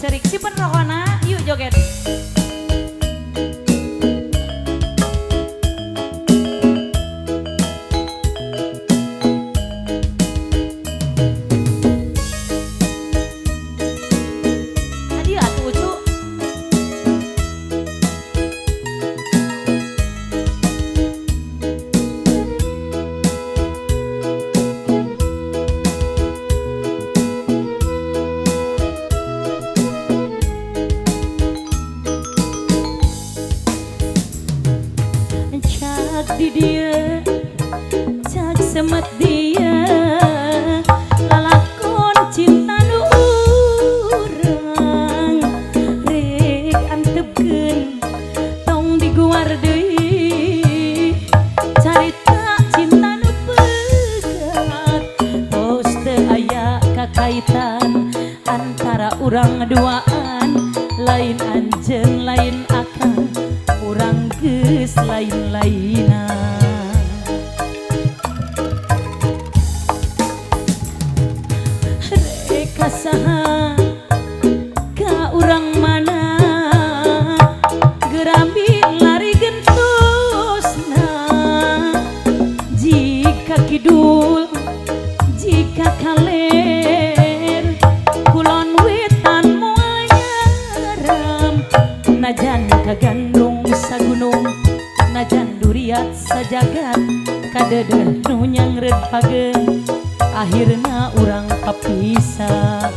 Cerik si penrokona, yuk joget. Adio atuh ucu. Di dia cak semet dia lalakon cinta nu urang rek antepkeun tong diguar deui carita cinta nu pegat tos teu aya kakaitan antara urang duaan lain anjeun lain akang urang geus lain-lainan reka saha ka urang mana gerambi lari gentosna jika kidul jika kaler kulon wetan moal nyaram najan kagandung sagunung najan duriat sajagat kadeudeung nu nyangreud pageung akhirna urang papisah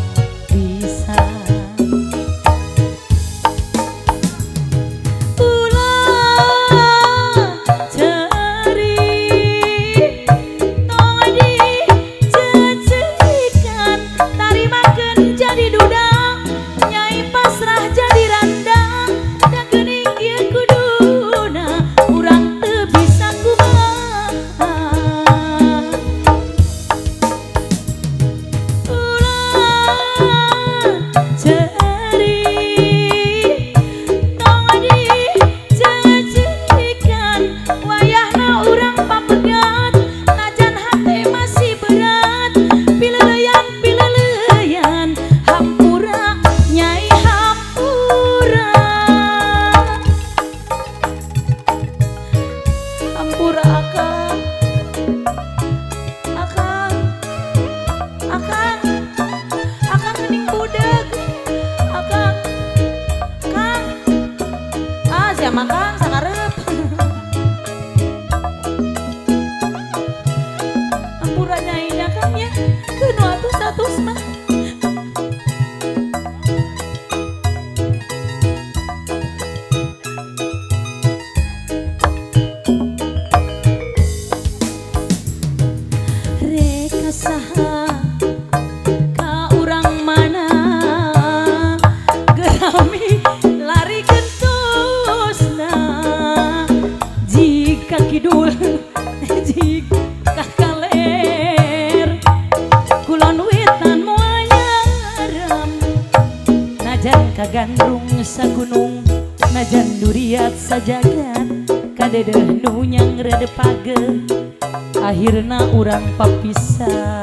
makan sakarep ampura nyai dakangnya keunu atus-atus mah reka saha ka urang mana gerami lari kidul jika kaler kulon wetan moal nyaram najan kagandrung sagunung najan duriat sajagat kadeudeung nu nyangreud pageung akhirna urang papisah